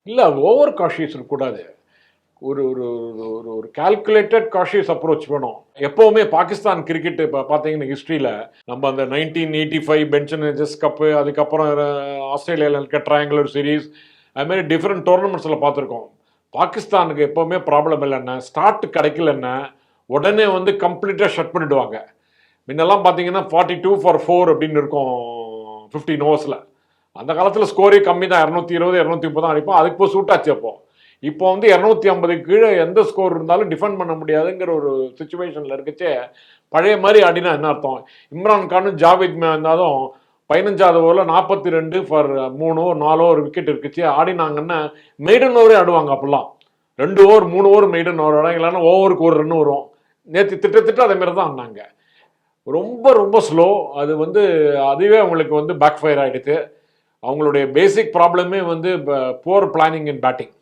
இல்லை over cautious இருக்கக்கூடாது. ஒரு ஒரு ஒரு ஒரு கால்குலேட்டட் காஷியஸ் அப்ரோச் வேணும். எப்போவுமே பாகிஸ்தான் கிரிக்கெட் இப்போ பார்த்தீங்கன்னா ஹிஸ்ட்ரியில் நம்ம அந்த 1985 பென்சன் ஏஜஸ் கப்பு, அதுக்கப்புறம் ஆஸ்திரேலியாவில் இருக்க ட்ரையாங்குலர் சீரீஸ், அதுமாதிரி டிஃப்ரெண்ட் டோர்னமெண்ட்ஸில் பார்த்துருக்கோம். பாகிஸ்தானுக்கு எப்போவுமே ப்ராப்ளம் இல்லைன்னா ஸ்டார்ட் கிடைக்கலன்னா உடனே வந்து கம்ப்ளீட்டாக ஷட் பண்ணிவிடுவாங்க. முன்னெல்லாம் பார்த்தீங்கன்னா 42-4 அப்படின்னு இருக்கும் 15 ஓவர்ஸில். அந்த காலத்தில் ஸ்கோரே கம்மி தான், 220 230 தான் அடிப்போம். அதுக்கு போய் சூட்டாச்சு. இப்போ வந்து 250 கீழே எந்த ஸ்கோர் இருந்தாலும் டிஃபெண்ட் பண்ண முடியாதுங்கிற ஒரு சுச்சுவேஷனில் இருக்கச்சே பழைய மாதிரி ஆடினா என்ன அர்த்தம்? இம்ரான் கானும் ஜாவேத் இருந்தாலும் 15வது ஓவரில் 42 ஃபார் 3 ஓவர் 4 ஓவர் விக்கெட் இருக்குச்சு ஆடினாங்கன்னா மெய்டன் ஓவரே ஆடுவாங்க. அப்பெல்லாம் 2 ஓவர் 3 ஓவர் மெய்டன் ஓவர் ஆடும், இல்லைன்னா ஓவருக்கு ஒரு ரன் வரும். நேற்று திட்டத்திட்ட அதே மாதிரி தான் ஆடினாங்க. ரொம்ப ரொம்ப ஸ்லோ. அது வந்து அதுவே அவங்களுக்கு வந்து பேக் ஃபயர் ஆகிடுது. அவங்களுடைய பேசிக் ப்ராப்ளமே வந்து புவர் பிளானிங் இன் பேட்டிங்.